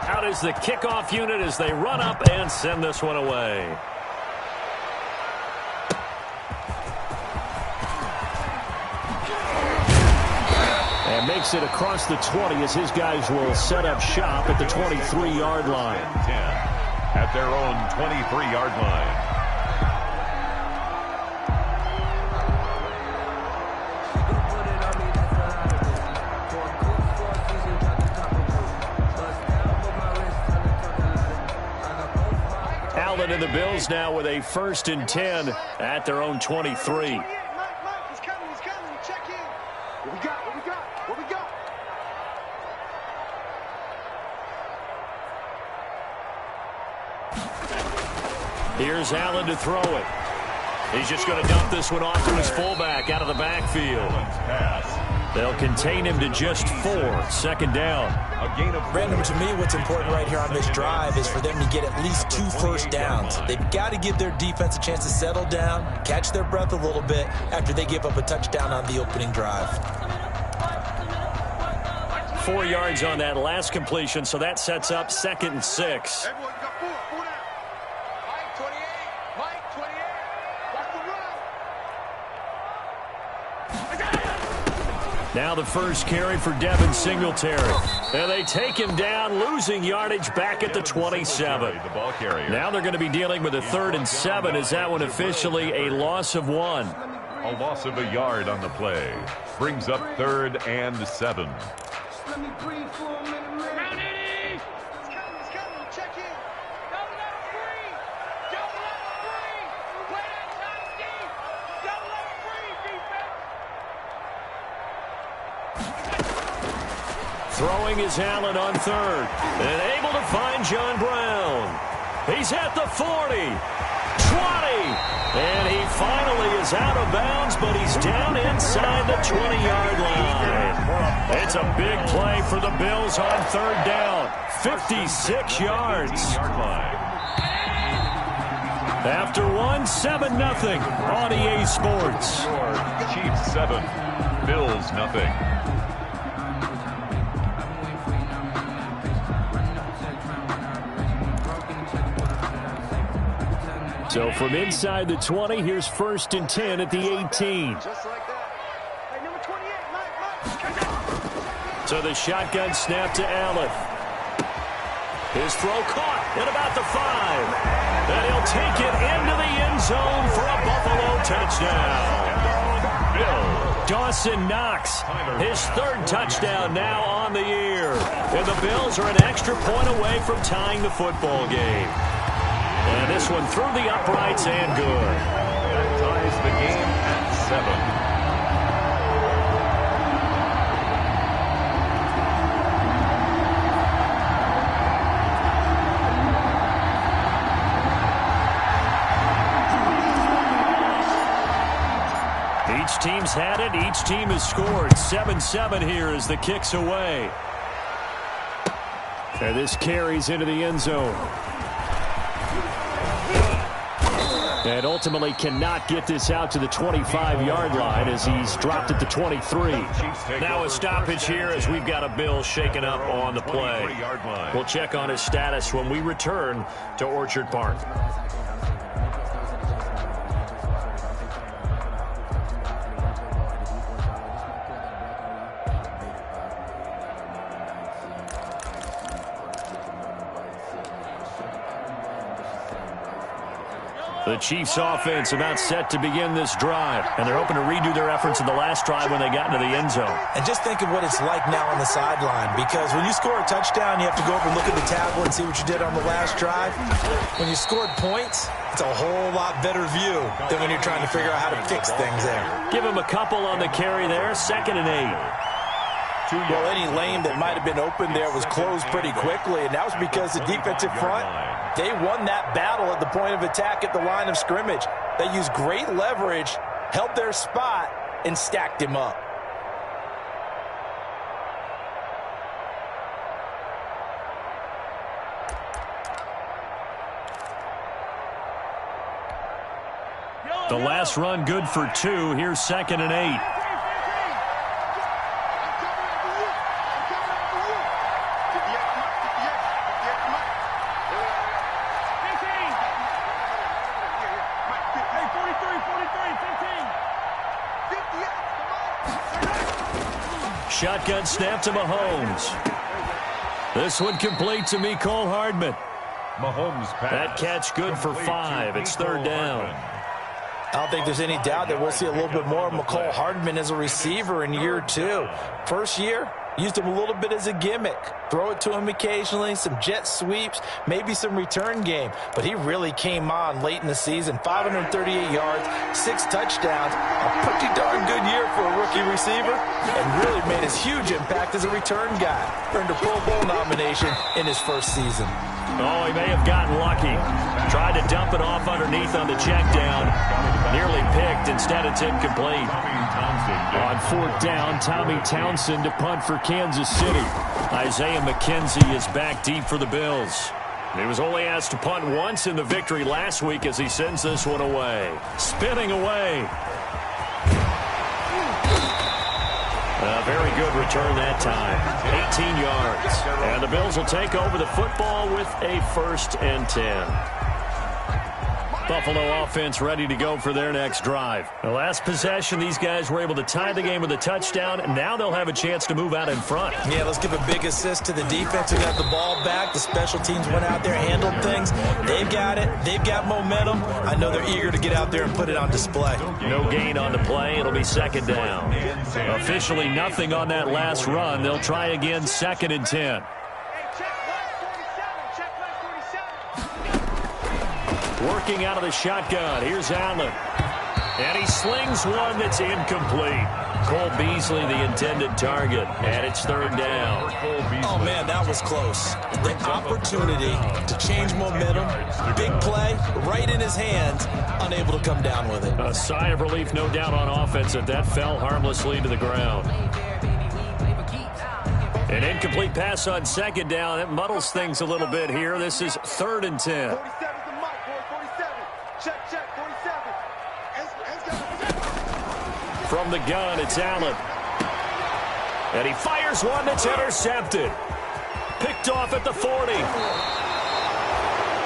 Out is the kickoff unit as they run up and send this one away. And makes it across the 20 as his guys will set up shop at the 23-yard line. 10 at their own 23-yard line. Allen and the Bills now with a 1st and 10 at their own 23. Here's Allen to throw it. He's just going to dump this one off to his fullback out of the backfield. They'll contain him to just 4. 2nd down. Brandon, to me, what's important right here on this drive is for them to get at least 2 first downs. They've got to give their defense a chance to settle down, catch their breath a little bit after they give up a touchdown on the opening drive. 4 yards on that last completion, so that sets up 2nd and 6. Now the first carry for Devin Singletary. And they take him down, losing yardage back at the 27. Now they're going to be dealing with a 3rd and 7. Is that one officially a loss of 1? A loss of a yard on the play. Brings up 3rd and 7. Let me breathe for a minute. It's coming. Check in. Don't let him breathe. Play that time deep. Don't let him breathe, defense. Throwing is Allen on 3rd. And able to find John Brown. He's at the 40. 20. And he finally is out of bounds, but he's down inside the 20-yard line. It's a big play for the Bills on 3rd down. 56 yards. After 7-0 on EA Sports. Chiefs 7, Bills nothing. So from inside the 20, here's 1st and 10 at the 18. Just like that. Hey, number 28, Mike. So the shotgun snap to Allen. His throw caught at about the 5. And he'll take it into the end zone for a Buffalo touchdown. Dawson Knox, his 3rd touchdown now on the year. And the Bills are an extra point away from tying the football game. And this one through the uprights and good. That ties the game at 7. Each team's had it. Each team has scored. 7-7 here as the kick's away. And this carries into the end zone. And ultimately cannot get this out to the 25-yard line as he's dropped at the 23. Now a stoppage here as we've got a Bill shaken up on the play. We'll check on his status when we return to Orchard Park. The Chiefs offense about set to begin this drive, and they're hoping to redo their efforts in the last drive when they got into the end zone. And just think of what it's like now on the sideline, because when you score a touchdown, you have to go over and look at the tablet and see what you did on the last drive. When you scored points, it's a whole lot better view than when you're trying to figure out how to fix things there. Give him a couple on the carry there, 2nd and 8. Well, any lane that might have been open there was closed pretty quickly, and that was because the defensive front, they won that battle at the point of attack at the line of scrimmage. They used great leverage, held their spot, and stacked him up. The last run good for 2. Here's 2nd and 8. Shotgun snap to Mahomes. This one complete to Mecole Hardman. Mahomes pass. That catch good for 5. It's third down. I don't think there's any doubt that we'll see a little bit more of Mecole Hardman as a receiver in year 2. First year, used him a little bit as a gimmick. Throw it to him occasionally, some jet sweeps, maybe some return game. But he really came on late in the season. 538 yards, 6 touchdowns. A pretty darn good year for a rookie receiver. And really made his huge impact as a return guy. Earned a Pro Bowl nomination in his first season. Oh, he may have gotten lucky. Tried to dump it off underneath on the check down. Nearly picked. Instead, it's incomplete. On fourth down, Tommy Townsend to punt for Kansas City. Isaiah McKenzie is back deep for the Bills. He was only asked to punt once in the victory last week as he sends this one away. Spinning away. A very good return that time. 18 yards. And the Bills will take over the football with a 1st and 10. Buffalo offense ready to go for their next drive. The last possession, these guys were able to tie the game with a touchdown. Now they'll have a chance to move out in front. Yeah, let's give a big assist to the defense who got the ball back. The special teams went out there, handled things. They've got it. They've got momentum. I know they're eager to get out there and put it on display. No gain on the play. It'll be 2nd down. Officially nothing on that last run. They'll try again, 2nd and 10. Working out of the shotgun. Here's Allen. And he slings one that's incomplete. Cole Beasley, the intended target. And it's 3rd down. Oh, man, that was close. The opportunity to change momentum. Big play, right in his hands. Unable to come down with it. A sigh of relief, no doubt, on offense that fell harmlessly to the ground. An incomplete pass on 2nd down. That muddles things a little bit here. This is 3rd and 10. From the gun, it's Allen. And he fires one that's intercepted. Picked off at the 40.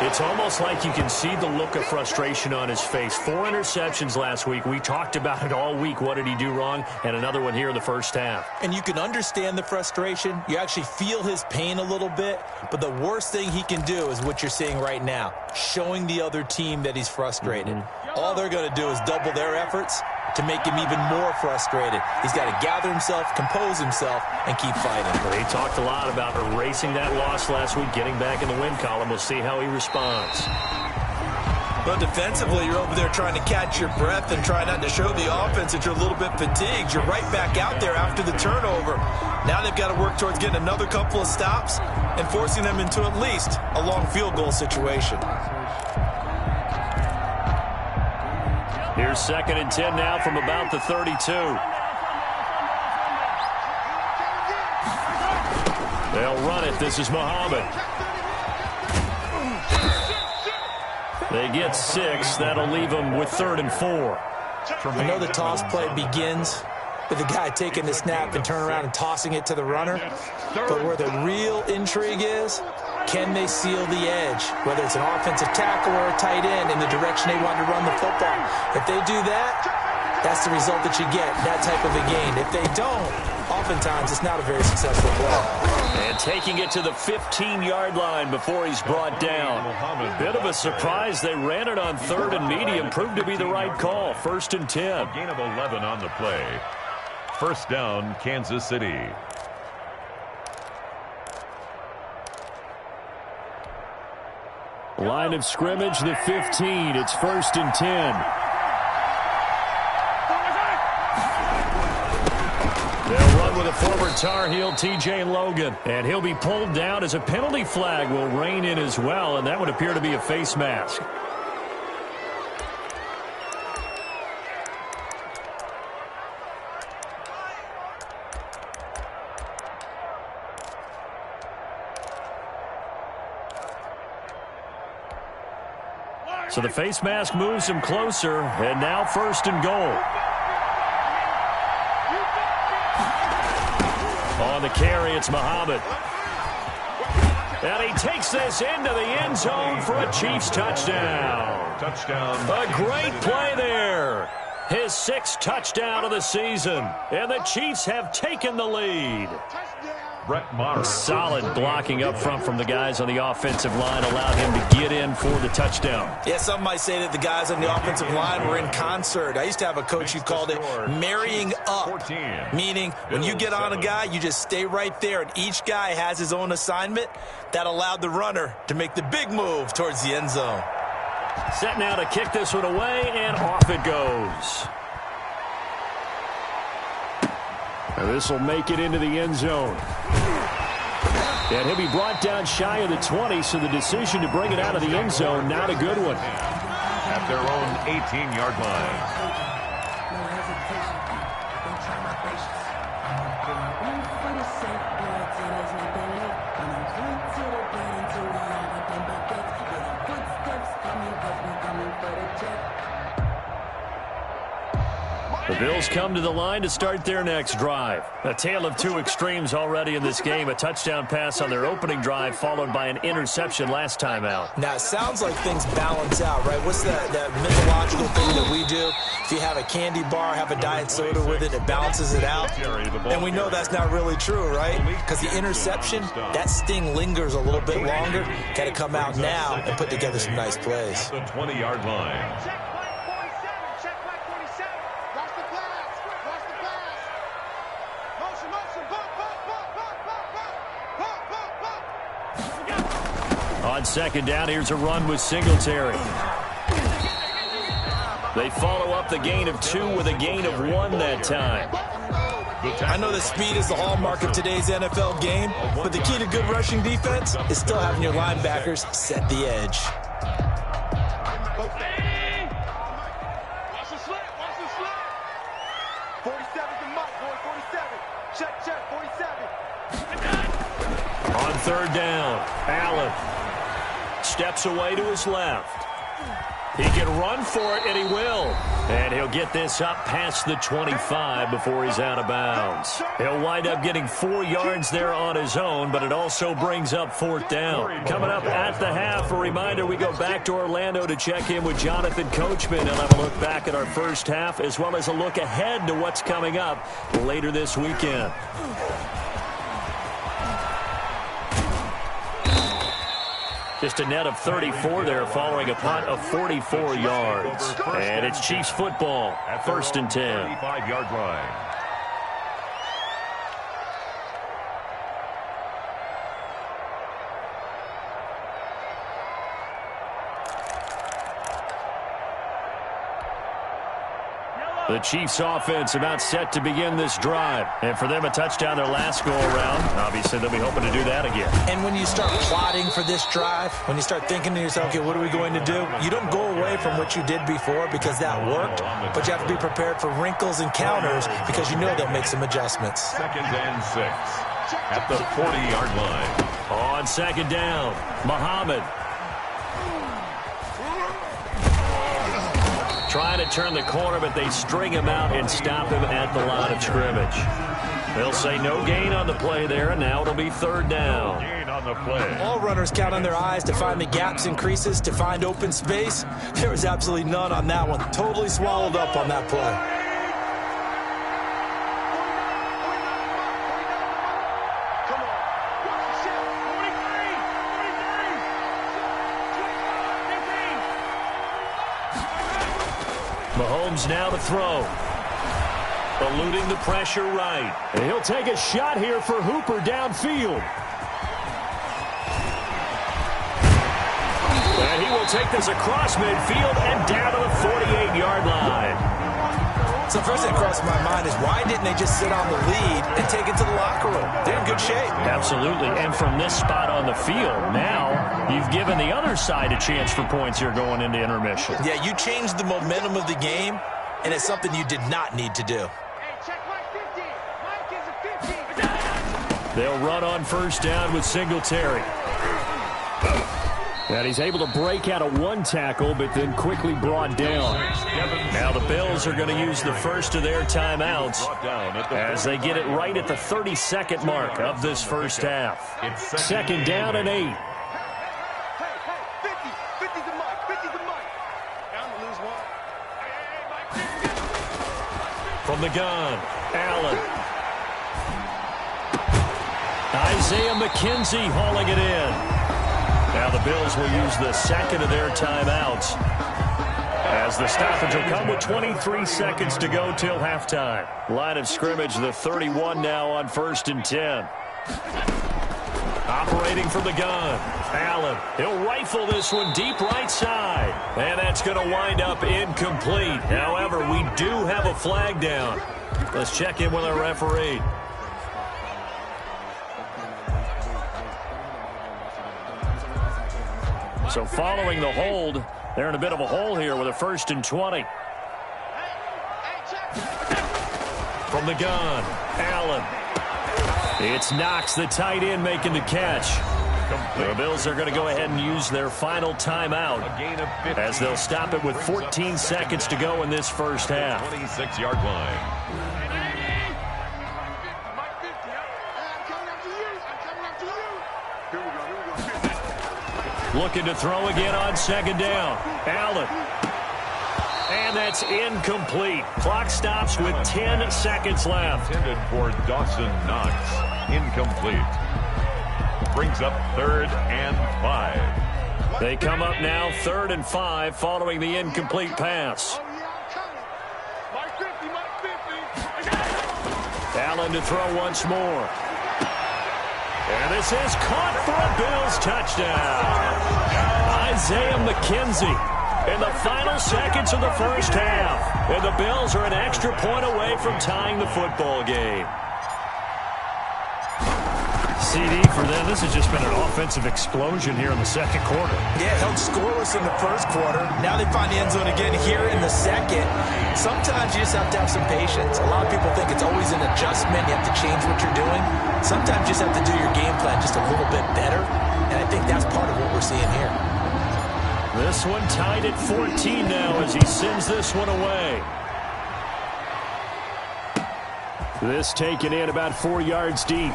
It's almost like you can see the look of frustration on his face. 4 interceptions last week. We talked about it all week. What did he do wrong? And another one here in the first half. And you can understand the frustration. You actually feel his pain a little bit. But the worst thing he can do is what you're seeing right now, showing the other team that he's frustrated. All they're going to do is double their efforts to make him even more frustrated. He's got to gather himself, compose himself, and keep fighting. He talked a lot about erasing that loss last week, getting back in the win column. We'll see how he responds. But defensively, you're over there trying to catch your breath and try not to show the offense that you're a little bit fatigued. You're right back out there after the turnover. Now they've got to work towards getting another couple of stops and forcing them into at least a long field goal situation. Here's 2nd and 10 now from about the 32. They'll run it. This is Muhammad. They get 6. That'll leave them with 3rd and 4. I know the toss play begins with the guy taking the snap and turn around and tossing it to the runner. But where the real intrigue is, can they seal the edge, whether it's an offensive tackle or a tight end, in the direction they want to run the football? If they do that, that's the result that you get, that type of a gain. If they don't, oftentimes it's not a very successful play. And taking it to the 15-yard line before he's brought down. Bit of a surprise. They ran it on 3rd and medium. Proved to be the right call. 1st and 10. A gain of 11 on the play. 1st down, Kansas City. Line of scrimmage, the 15. It's 1st and 10. They'll run with a former Tar Heel, T.J. Logan. And he'll be pulled down as a penalty flag will rein in as well, and that would appear to be a face mask. So the face mask moves him closer, and now 1st and goal. On the carry, it's Muhammad. And he takes this into the end zone for a Chiefs touchdown. Touchdown. A great play there. His 6th touchdown of the season. And the Chiefs have taken the lead. Brett Maher. Solid blocking up front from the guys on the offensive line allowed him to get in for the touchdown. Yeah, some might say that the guys on the offensive line were in concert. I used to have a coach who called it marrying up, meaning when you get on a guy, you just stay right there, and each guy has his own assignment. That allowed the runner to make the big move towards the end zone. Set now to kick this one away, and off it goes. And this will make it into the end zone. And he'll be brought down shy of the 20, so the decision to bring it out of the end zone, not a good one. At their own 18-yard line. The Bills come to the line to start their next drive. A tale of two extremes already in this game. A touchdown pass on their opening drive, followed by an interception last time out. Now, it sounds like things balance out, right? What's that mythological thing that we do? If you have a candy bar, have a diet soda with it, it balances it out. And we know that's not really true, right? Because the interception, that sting lingers a little bit longer. Got to come out now and put together some nice plays. The 20-yard line. On second down, here's a run with Singletary. They follow up the gain of 2 with a gain of 1 that time. I know that speed is the hallmark of today's NFL game, but the key to good rushing defense is still having your linebackers set the edge. Watch the slip. 47's the mic, boy. 47. Check. 47. On third down, Allen steps away to his left. He can run for it, and he will. And he'll get this up past the 25 before he's out of bounds. He'll wind up getting 4 yards there on his own, but it also brings up 4th down. Coming up at the half, a reminder, we go back to Orlando to check in with Jonathan Coachman. He'll have a look back at our first half, as well as a look ahead to what's coming up later this weekend. Just a net of 34 there following a punt of 44 yards. And it's Chiefs football, 1st and 10. 35-yard line. The Chiefs offense about set to begin this drive. And for them, a touchdown their last go-around. Obviously, they'll be hoping to do that again. And when you start plotting for this drive, when you start thinking to yourself, okay, what are we going to do? You don't go away from what you did before because that worked, but you have to be prepared for wrinkles and counters because you know they'll make some adjustments. 2nd and 6 at the 40-yard line. On second down, Muhammad. Trying to turn the corner, but they string him out and stop him at the line of scrimmage. They'll say no gain on the play there, and now it'll be 3rd down. Gain on the play. All runners count on their eyes to find the gaps and creases, to find open space. There was absolutely none on that one. Totally swallowed up on that play. Mahomes now to throw. Eluding the pressure right. And he'll take a shot here for Hooper downfield. And he will take this across midfield and down to the 48-yard line. So first thing that crossed my mind is why didn't they just sit on the lead and take it to the locker room? They're in good shape. Absolutely. And from this spot on the field, now you've given the other side a chance for points here going into intermission. Yeah, you changed the momentum of the game, and it's something you did not need to do. Hey, check Mike 50. Mike is a 50. They'll run on first down with Singletary. And he's able to break out of 1 tackle, but then quickly brought down. Now the Bills are going to use the first of their timeouts as they get it right at the 32nd mark of this first half. 2nd down and 8. Hey, 50's the mic. 50's the mic. Down to lose 1. Hey, Mike 50. From the gun, Allen. Isaiah McKenzie hauling it in. Now the Bills will use the second of their timeouts, as the stoppage will come with 23 seconds to go till halftime. Line of scrimmage, the 31 now on 1st and 10. Operating from the gun, Allen. He'll rifle this one deep right side. And that's going to wind up incomplete. However, we do have a flag down. Let's check in with our referee. So following the hold, they're in a bit of a hole here with a 1st and 20. From the gun, Allen. It's Knox, the tight end, making the catch. The Bills are going to go ahead and use their final timeout, as they'll stop it with 14 seconds to go in this first half. 26-yard line. Looking to throw again on 2nd down. Allen. And that's incomplete. Clock stops with 10 seconds left. Intended for Dawson Knox. Incomplete. Brings up 3rd and 5. They come up now 3rd and 5 following the incomplete pass. Allen to throw once more. And this is caught for a Bills touchdown. Isaiah McKenzie in the final seconds of the first half. And the Bills are an extra point away from tying the football game. CD for them. This has just been an offensive explosion here in the second quarter. Yeah, held scoreless in the first quarter. Now they find the end zone again here in the second. Sometimes you just have to have some patience. A lot of people think it's always an adjustment. You have to change what you're doing. Sometimes you just have to do your game plan just a little bit better. And I think that's part of what we're seeing here. This one tied at 14 now as he sends this one away. This taken in about 4 yards deep.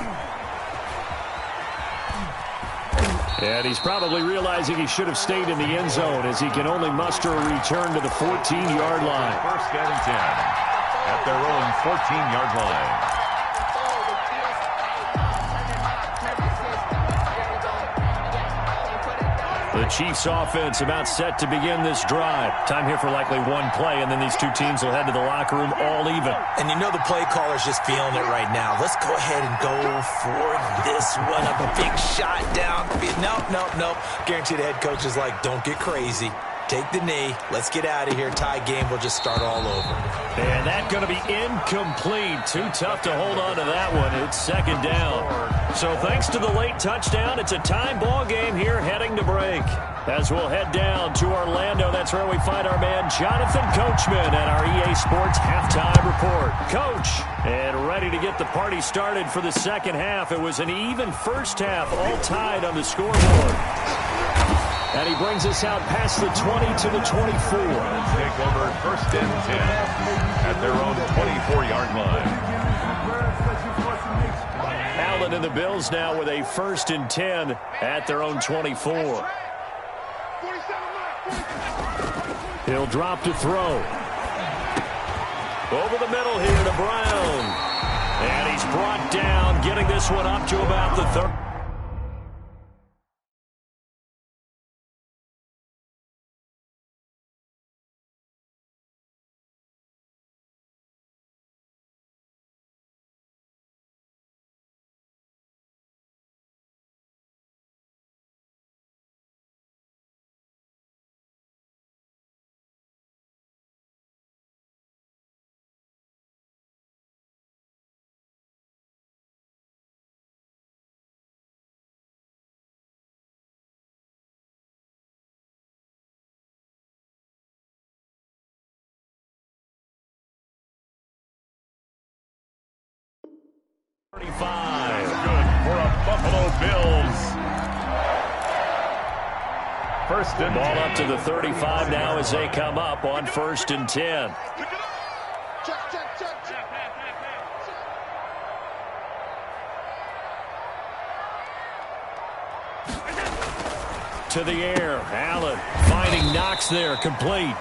And he's probably realizing he should have stayed in the end zone, as he can only muster a return to the 14-yard line. 1st and 10 at their own 14-yard line. The Chiefs offense about set to begin this drive. Time here for likely one play, and then these two teams will head to the locker room all even. And you know the play caller's just feeling it right now. Let's go ahead and go for this one. A big shot down. Nope. Guarantee the head coach is like, don't get crazy. Take the knee. Let's get out of here. Tie game. We'll just start all over. And that's going to be incomplete. Too tough to hold on to that one. It's 2nd down. So thanks to the late touchdown, it's a tie ball game here heading to break. As we'll head down to Orlando, that's where we find our man Jonathan Coachman at our EA Sports Halftime Report. Coach, and ready to get the party started for the second half. It was an even first half, all tied on the scoreboard. And he brings us out past the 20 to the 24. Take over 1st and 10 at their own 24-yard line. Allen and the Bills now with a 1st and 10 at their own 24. He'll drop to throw. Over the middle here to Brown. And he's brought down, getting this one up to about the 30. Good for a Buffalo Bills. 1st and ball up to the 35 now as they come up on 1st and 10. To the air, Allen finding Knox there, complete.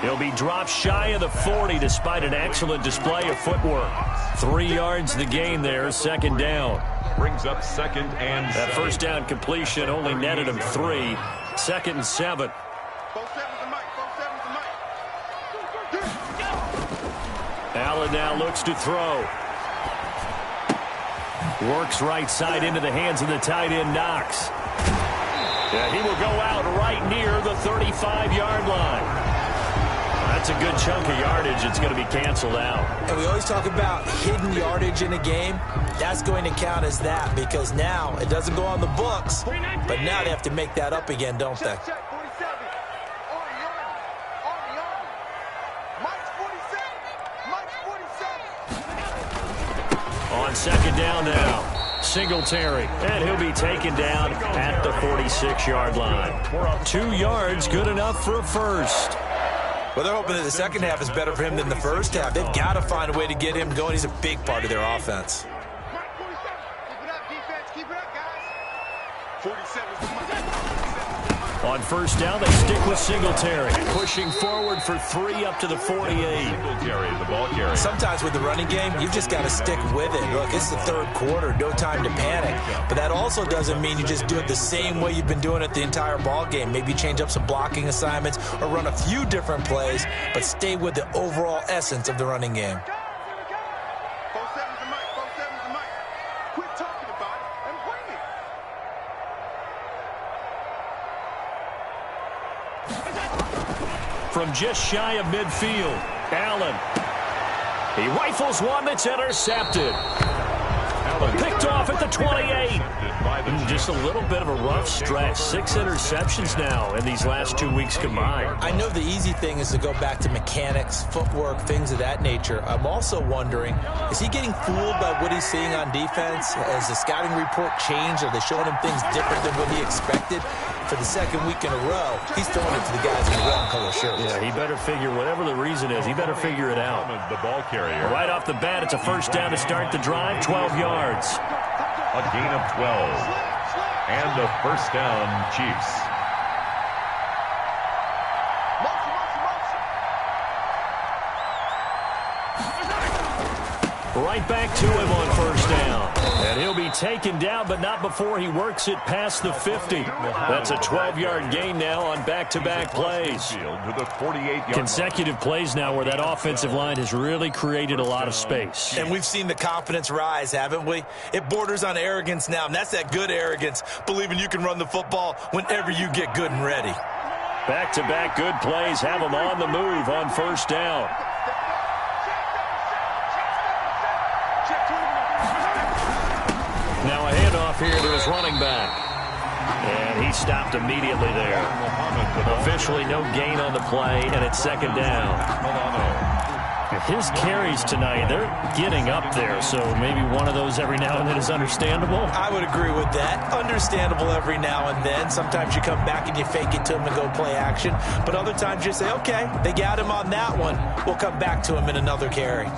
He'll be dropped shy of the 40 despite an excellent display of footwork. 3 yards the gain there, second down. Brings up second and that first down completion only netted him 3. Second and 7. Allen now looks to throw. Works right side into the hands of the tight end, Knox. Yeah, he will go out right near the 35-yard line. That's a good chunk of yardage. It's going to be canceled out. And we always talk about hidden yardage in a game. That's going to count as that because now it doesn't go on the books, but now they have to make that up again, don't they? On second down now, Singletary, and he'll be taken down at the 46-yard line. 2 yards, good enough for a first. Well, they're hoping that the second half is better for him than the first half. They've got to find a way to get him going. He's a big part of their offense. On first down, they stick with Singletary, pushing forward for 3 up to the 48. Singletary, the ball carrier. Sometimes with the running game, you've just got to stick with it. Look, it's the third quarter, no time to panic. But that also doesn't mean you just do it the same way you've been doing it the entire ball game. Maybe change up some blocking assignments or run a few different plays, but stay with the overall essence of the running game. From just shy of midfield, Allen. He rifles one that's intercepted. Picked off at the 28. Just a little bit of a rough stretch. 6 interceptions now in these last 2 weeks combined. I know the easy thing is to go back to mechanics, footwork, things of that nature. I'm also wondering, is he getting fooled by what he's seeing on defense? Has the scouting report changed? Are they showing him things different than what he expected? For the second week in a row, he's throwing it to the guys in the red and color shirts. Yeah, he better figure, whatever the reason is, he better figure it out. The ball carrier. Right off the bat, it's a first down to start the drive, 12 yards. A gain of 12. And a first down, Chiefs. Right back to him on first down. And he'll be taken down, but not before he works it past the 50. That's a 12-yard gain now on back-to-back plays. Consecutive plays now where that offensive line has really created a lot of space. And we've seen the confidence rise, haven't we? It borders on arrogance now, and that's that good arrogance, believing you can run the football whenever you get good and ready. Back-to-back good plays have him on the move on first down. Now a handoff here to his running back. And he stopped immediately there. Officially no gain on the play, and it's second down. His carries tonight, they're getting up there, so maybe one of those every now and then is understandable. I would agree with that. Understandable every now and then. Sometimes you come back and you fake it to him and go play action. But other times you say, okay, they got him on that one. We'll come back to him in another carry.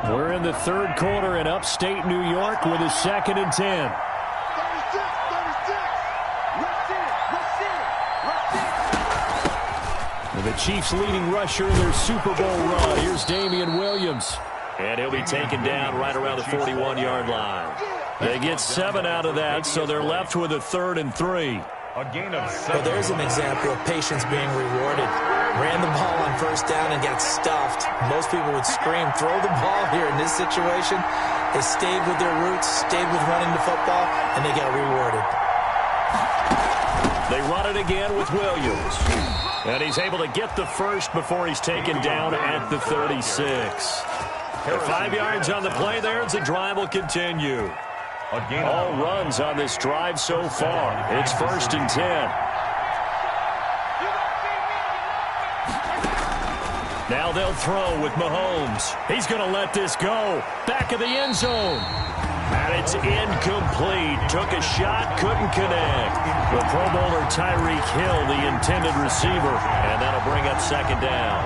We're in the third quarter in upstate New York with a 2nd and 10. The Chiefs leading rusher in their Super Bowl run. Here's Damian Williams. And he'll be taken down right around the 41-yard line. They get 7 out of that, so they're left with a 3rd and 3. A gain of 7. Well, there's an example of patience being rewarded. Ran the ball on first down and got stuffed. Most people would scream, throw the ball here. In this situation, they stayed with their roots, stayed with running the football, and they got rewarded. They run it again with Williams. And he's able to get the first before he's taken down at the 36. 5 yards on the play there as the drive will continue. All runs on this drive so far. It's 1st and 10. Now they'll throw with Mahomes. He's going to let this go. Back of the end zone. And it's incomplete. Took a shot, couldn't connect. The Pro Bowler Tyreek Hill, the intended receiver. And that'll bring up 2nd down.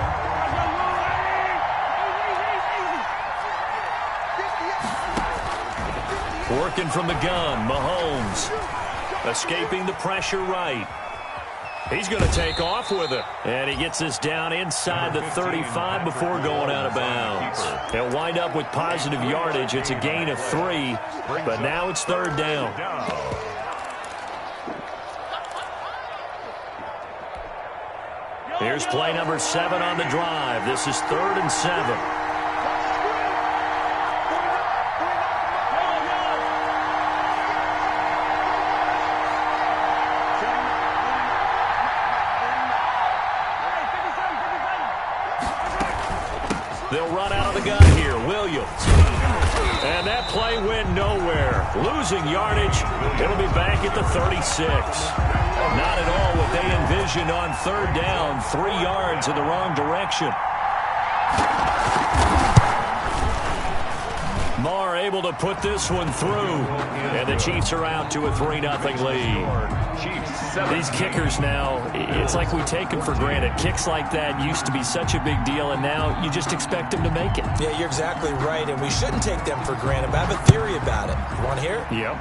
Working from the gun, Mahomes. Escaping the pressure right. He's going to take off with it. And he gets this down inside the 35 before going out of bounds. He'll wind up with positive yardage. It's a gain of 3, but now it's third down. Here's play number 7 on the drive. This is 3rd and 7. They'll run out of the gun here. Williams. And that play went nowhere. Losing yardage. It'll be back at the 36. Not at all what they envisioned on third down. 3 yards in the wrong direction. Marr able to put this one through. And the Chiefs are out to a 3-0 lead. These kickers now, it's like we take them for granted. Kicks like that used to be such a big deal, and now you just expect them to make it. Yeah, you're exactly right, and we shouldn't take them for granted. But I have a theory about it. You want to hear it? Yep.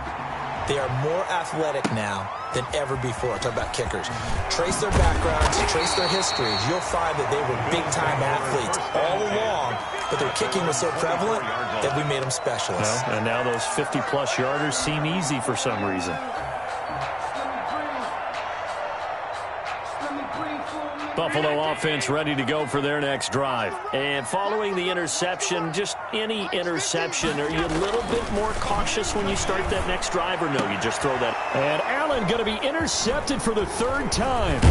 They are more athletic now than ever before. Talk about kickers. Trace their backgrounds, trace their histories. You'll find that they were big-time athletes all along, but their kicking was so prevalent that we made them specialists. Well, and now those 50-plus yarders seem easy for some reason. Buffalo offense ready to go for their next drive. And following the interception, just any interception, are you a little bit more cautious when you start that next drive, or no, you just throw that? And Allen going to be intercepted for the 3rd time.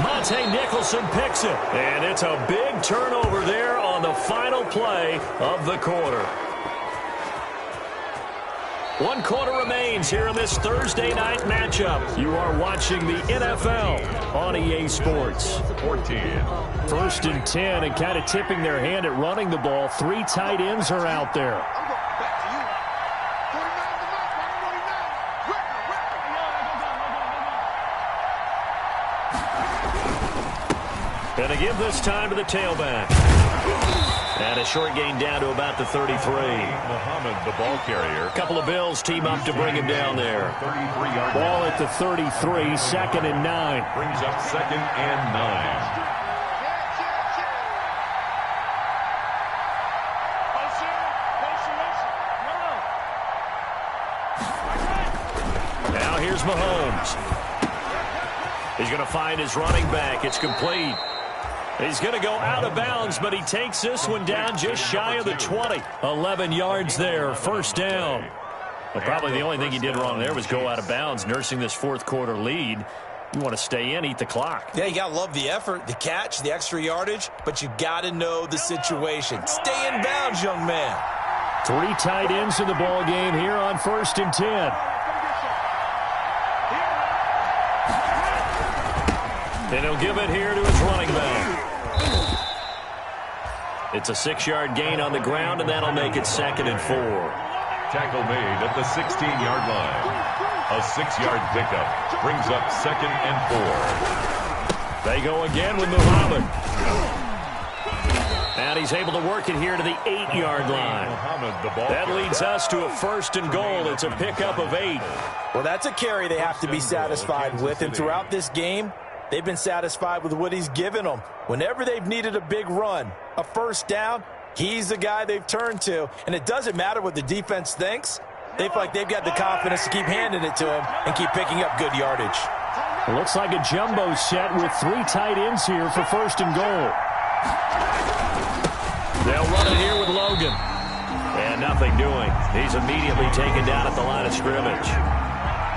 Monte Nicholson picks it. And it's a big turnover there on the final play of the quarter. 1 quarter remains here in this Thursday night matchup. You are watching the NFL on EA Sports. 1st and 10, and kind of tipping their hand at running the ball. 3 tight ends are out there. And to give this time to the tailback. And a short gain down to about the 33. Muhammad, the ball carrier. A couple of Bills team up to bring him down there. Ball at the 33, 2nd and 9. Brings up 2nd and 9. Now here's Mahomes. He's going to find his running back. It's complete. He's going to go out of bounds, but he takes this one down just shy of the 20. 11 yards there, 1st down. Well, probably the only thing he did wrong there was go out of bounds, nursing this 4th quarter lead. You want to stay in, eat the clock. Yeah, you got to love the effort, the catch, the extra yardage, but you got to know the situation. Stay in bounds, young man. 3 tight ends in the ball game here on 1st and 10. And he'll give it here to his running back. It's a 6-yard gain on the ground, and that'll make it 2nd and 4. Tackle made at the 16-yard line. A 6-yard pickup brings up 2nd and 4. They go again with Muhammad. And he's able to work it here to the 8-yard line. That leads us to a 1st and goal. It's a pickup of 8. Well, that's a carry they have to be satisfied with, and throughout this game, they've been satisfied with what he's given them. Whenever they've needed a big run, a 1st down, he's the guy they've turned to. And it doesn't matter what the defense thinks. They feel like they've got the confidence to keep handing it to him and keep picking up good yardage. It looks like a jumbo set with 3 tight ends here for 1st and goal. They'll run it here with Logan. And nothing doing. He's immediately taken down at the line of scrimmage.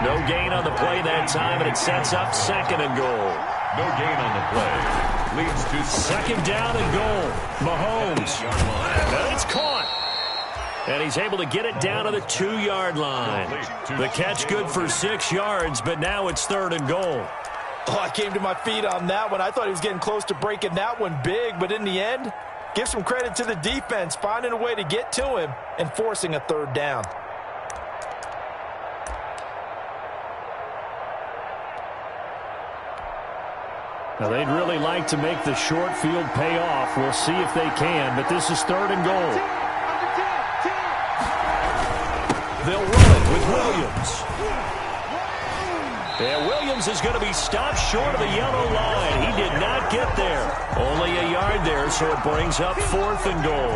No gain on the play that time, and it sets up 2nd and goal. No gain on the play. Leads to 2nd down and goal. Mahomes. And it's caught. And he's able to get it down to the 2-yard line. The catch good for 6 yards, but now it's 3rd and goal. Oh, I came to my feet on that one. I thought he was getting close to breaking that one big, but in the end, give some credit to the defense, finding a way to get to him and forcing a 3rd down. Now, they'd really like to make the short field pay off. We'll see if they can, but this is 3rd and goal. They'll run it with Williams. And Williams is going to be stopped short of the yellow line. He did not get there. Only a yard there, so it brings up 4th and goal.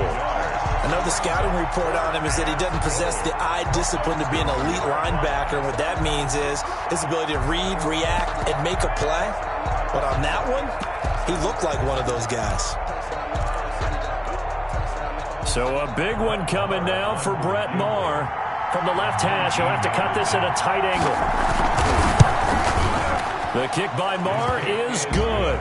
I know the scouting report on him is that he doesn't possess the eye discipline to be an elite linebacker. And what that means is his ability to read, react, and make a play. But on that one, he looked like one of those guys. So a big one coming now for Brett Maher. From the left hash, he'll have to cut this at a tight angle. The kick by Maher is good.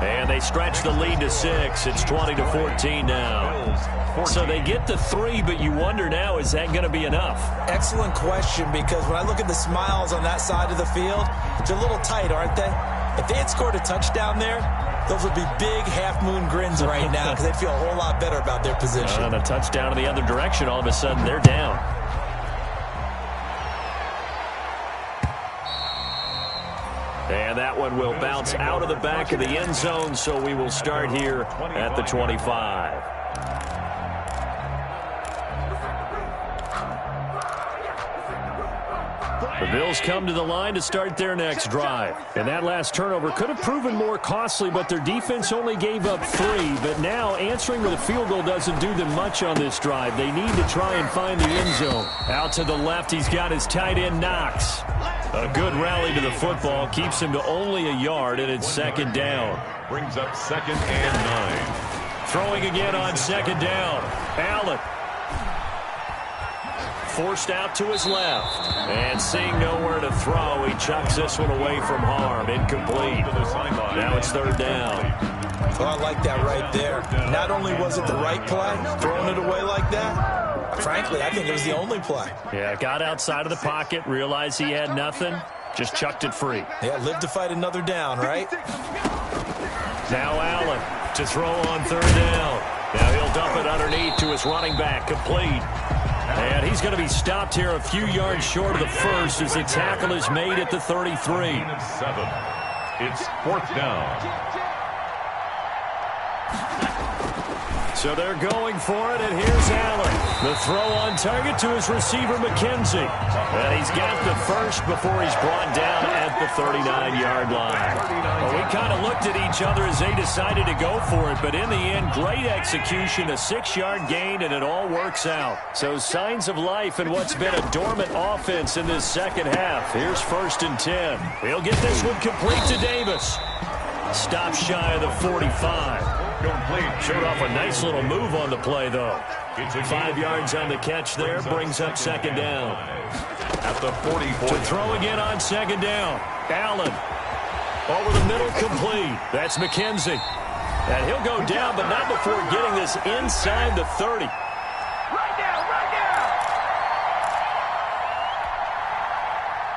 And they stretch the lead to 6. It's 20-14 now. So they get to 3, but you wonder now, is that going to be enough? Excellent question, because when I look at the smiles on that side of the field, they're a little tight, aren't they? If they had scored a touchdown there, those would be big half-moon grins right now because they'd feel a whole lot better about their position. And a touchdown in the other direction, all of a sudden they're down. And that one will bounce out of the back of the end zone, so we will start here at the 25. The Bills come to the line to start their next drive. And that last turnover could have proven more costly, but their defense only gave up 3. But now answering with a field goal doesn't do them much on this drive. They need to try and find the end zone. Out to the left, he's got his tight end, Knox. A good rally to the football keeps him to only a yard, and it's 2nd down. Brings up 2nd and 9. Throwing again on 2nd down. Allen. Forced out to his left. And seeing nowhere to throw, he chucks this one away from harm. Incomplete. Now it's 3rd down. Oh, I like that right there. Not only was it the right play, throwing it away like that, frankly, I think it was the only play. Yeah, got outside of the pocket, realized he had nothing, just chucked it free. Yeah, live to fight another down, right? Now Allen to throw on 3rd down. Now he'll dump it underneath to his running back, complete. And he's going to be stopped here a few yards short of the first as the tackle is made at the 33. 7. It's 4th down. So they're going for it, and here's Allen. The throw on target to his receiver, McKenzie. And he's got the first before he's brought down at the 39-yard line. Well, we kind of looked at each other as they decided to go for it, but in the end, great execution, a 6-yard gain, and it all works out. So signs of life in what's been a dormant offense in this second half. Here's 1st and 10. He'll get this one complete to Davis. Stop shy of the 45. Showed off a nice little move on the play, though. 5 yards on the catch there, brings up 2nd down. At the 44. To throw again on 2nd down. Allen. Over the middle, complete. That's McKenzie. And he'll go down, but not before getting this inside the 30. Right now!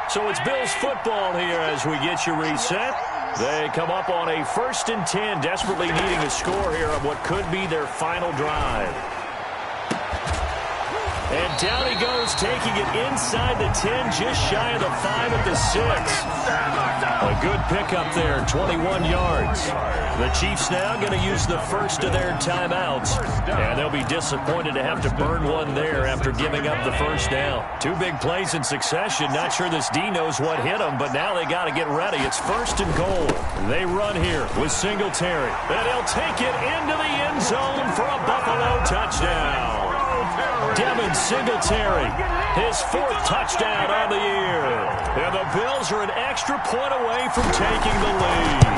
So it's Bills football here as we get you reset. They come up on a 1st and 10, desperately needing a score here on what could be their final drive. And down he goes, taking it inside the 10, just shy of the 5 at the 6. A good pickup there, 21 yards. The Chiefs now going to use the first of their timeouts. And they'll be disappointed to have to burn one there after giving up the first down. 2 big plays in succession. Not sure this D knows what hit them, but now they got to get ready. It's 1st and goal. They run here with Singletary. And he'll take it into the end zone for a Buffalo touchdown. Devin Singletary, his 4th touchdown on the year. And the Bills are an extra point away from taking the lead.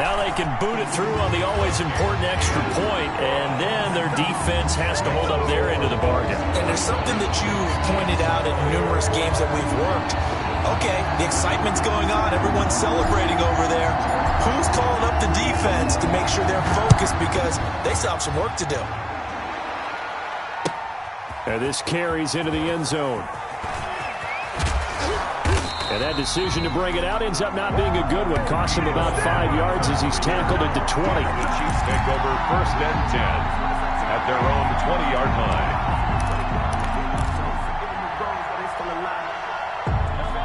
Now they can boot it through on the always important extra point, and then their defense has to hold up their end of the bargain. And there's something that you've pointed out in numerous games that we've worked. Okay, the excitement's going on. Everyone's celebrating over there. Who's calling up the defense to make sure they're focused because they still have some work to do? And this carries into the end zone. And that decision to bring it out ends up not being a good one. Costs him about 5 yards as he's tackled at the 20. The Chiefs take over 1st and 10 at their own 20-yard line.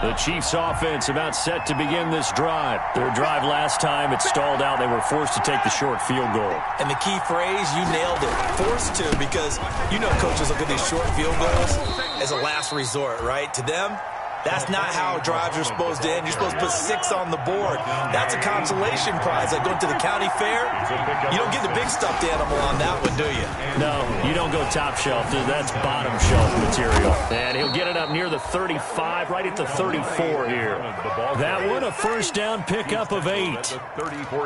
The Chiefs offense about set to begin this drive. Their drive last time, it stalled out. They were forced to take the short field goal. And the key phrase, you nailed it. Forced to, because you know coaches look at these short field goals as a last resort, right? To them, that's not how drives are supposed to end. You're supposed to put 6 on the board. That's a consolation prize. Like going to the county fair, you don't get the big stuffed animal on that one, do you? No, you don't go top shelf. That's bottom shelf material. And he'll get it up near the 35, right at the 34 here. That one, a first down pickup of 8.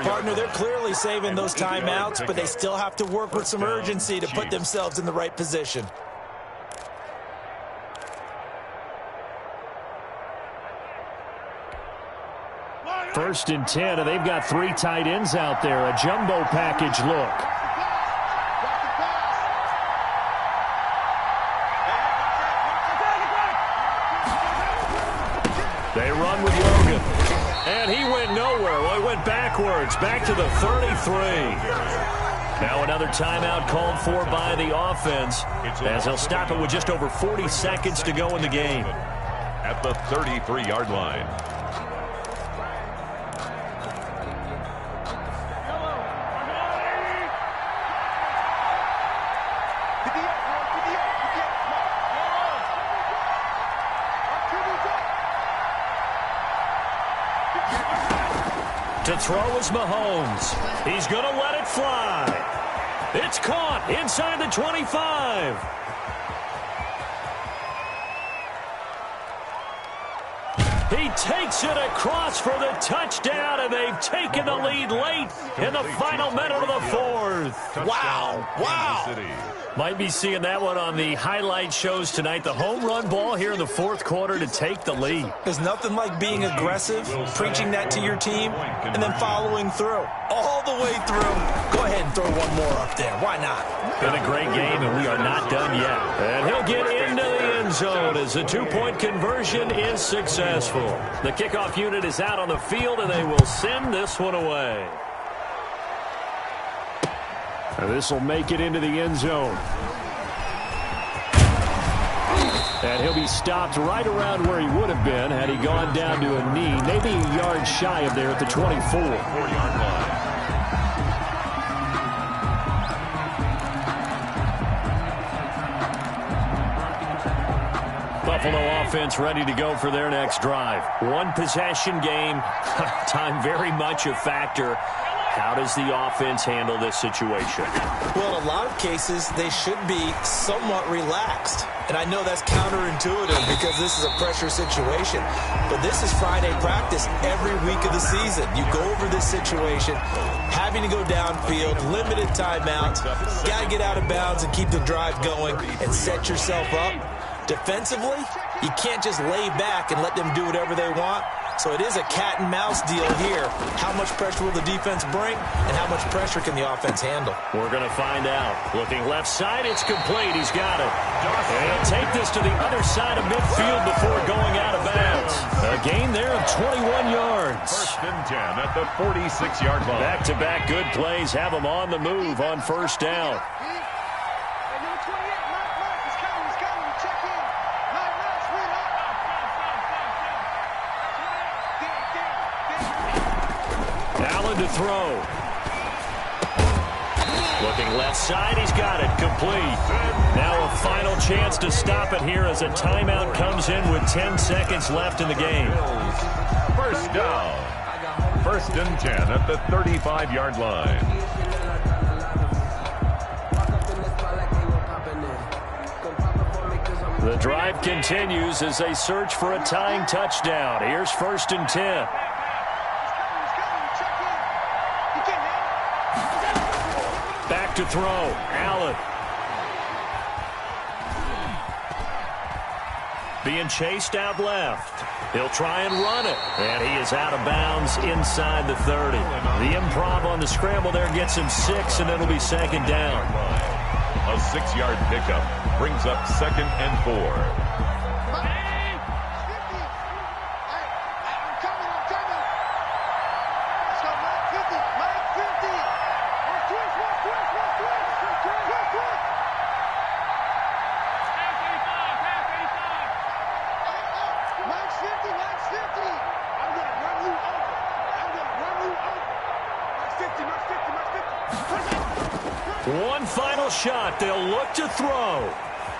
Partner, they're clearly saving those timeouts, but they still have to work with some urgency to put themselves in the right position. First and 10, and they've got 3 tight ends out there. A jumbo package look. They run with Logan. And he went nowhere. Well, he went backwards, back to the 33. Now another timeout called for by the offense, as they'll stop it with just over 40 seconds to go in the game. At the 33-yard line. To throw is Mahomes. He's going to let it fly. It's caught inside the 25. He takes it across for the touchdown, and they've taken the lead late in the final minute of the 4th. Wow, wow. Might be seeing that one on the highlight shows tonight. The home run ball here in the 4th quarter to take the lead. There's nothing like being aggressive, preaching that to your team, and then following through. All the way through. Go ahead and throw one more up there. Why not? Been a great game, and we are not done yet. And he'll get into the end zone as the 2-point conversion is successful. The kickoff unit is out on the field, and they will send this one away. This will make it into the end zone. And he'll be stopped right around where he would have been had he gone down to a knee, maybe a yard shy of there at the 24-yard line. Buffalo offense ready to go for their next drive. One possession game, time very much a factor. How does the offense handle this situation? Well, in a lot of cases, they should be somewhat relaxed. And I know that's counterintuitive because this is a pressure situation. But this is Friday practice every week of the season. You go over this situation, having to go downfield, limited timeouts, got to get out of bounds and keep the drive going and set yourself up. Defensively, you can't just lay back and let them do whatever they want. So it is a cat and mouse deal here. How much pressure will the defense bring, and how much pressure can the offense handle? We're going to find out. Looking left side, it's complete. He's got it. And he'll take this to the other side of midfield before going out of bounds. A gain there of 21 yards. First and 10 at the 46-yard line. Back-to-back good plays have them on the move on first down. Allen to throw. Looking left side, he's got it. Complete. Now a final chance to stop it here as a timeout comes in with 10 seconds left in the game. First down. First and 10 at the 35-yard line. The drive continues as they search for a tying touchdown. Here's first and 10. Back to throw. Allen. Being chased out left. He'll try and run it. And he is out of bounds inside the 30. The improv on the scramble there gets him 6, and it'll be second down. A 6-yard pickup brings up second and 4. Mike's 50, Mike's One final shot. They'll look to throw.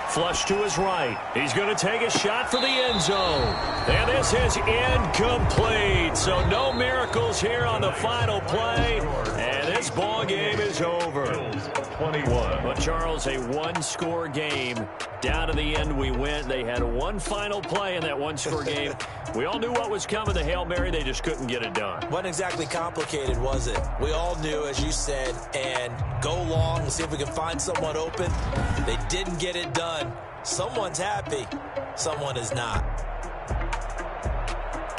Flush to his right. He's going to take a shot for the end zone. And this is incomplete. So no miracles here on the final play. And this ball game is over. 21. But Charles, a one-score game. Down to the end we went. They had one final play in that one-score game. We all knew what was coming. The Hail Mary, they just couldn't get it done. Wasn't exactly complicated, was it? We all knew, as you said, and go long and see if we can find someone open. They didn't get it done. Someone's happy. Someone is not.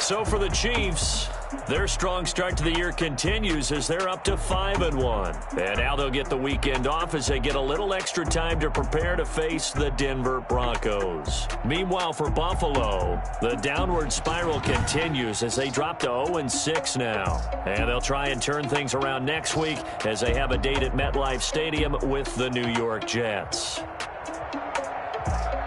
So for the Chiefs, their strong start to the year continues as they're up to 5-1. And now they'll get the weekend off as they get a little extra time to prepare to face the Denver Broncos. Meanwhile, for Buffalo, the downward spiral continues as they drop to 0-6 now. And they'll try and turn things around next week as they have a date at MetLife Stadium with the New York Jets.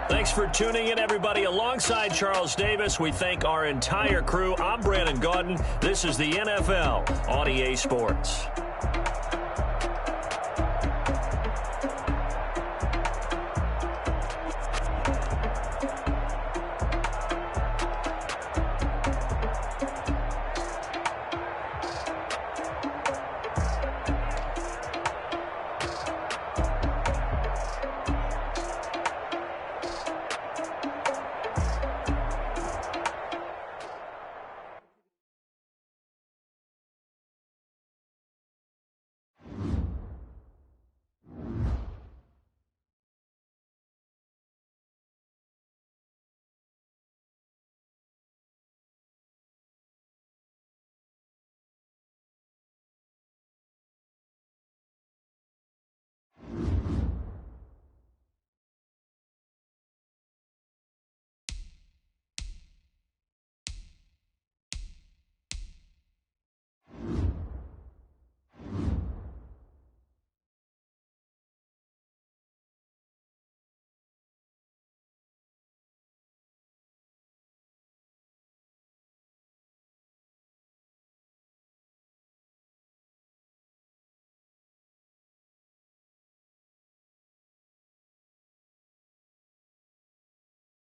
Thanks for tuning in, everybody. Alongside Charles Davis, we thank our entire crew. I'm Brandon Gaudin. This is the NFL on EA Sports.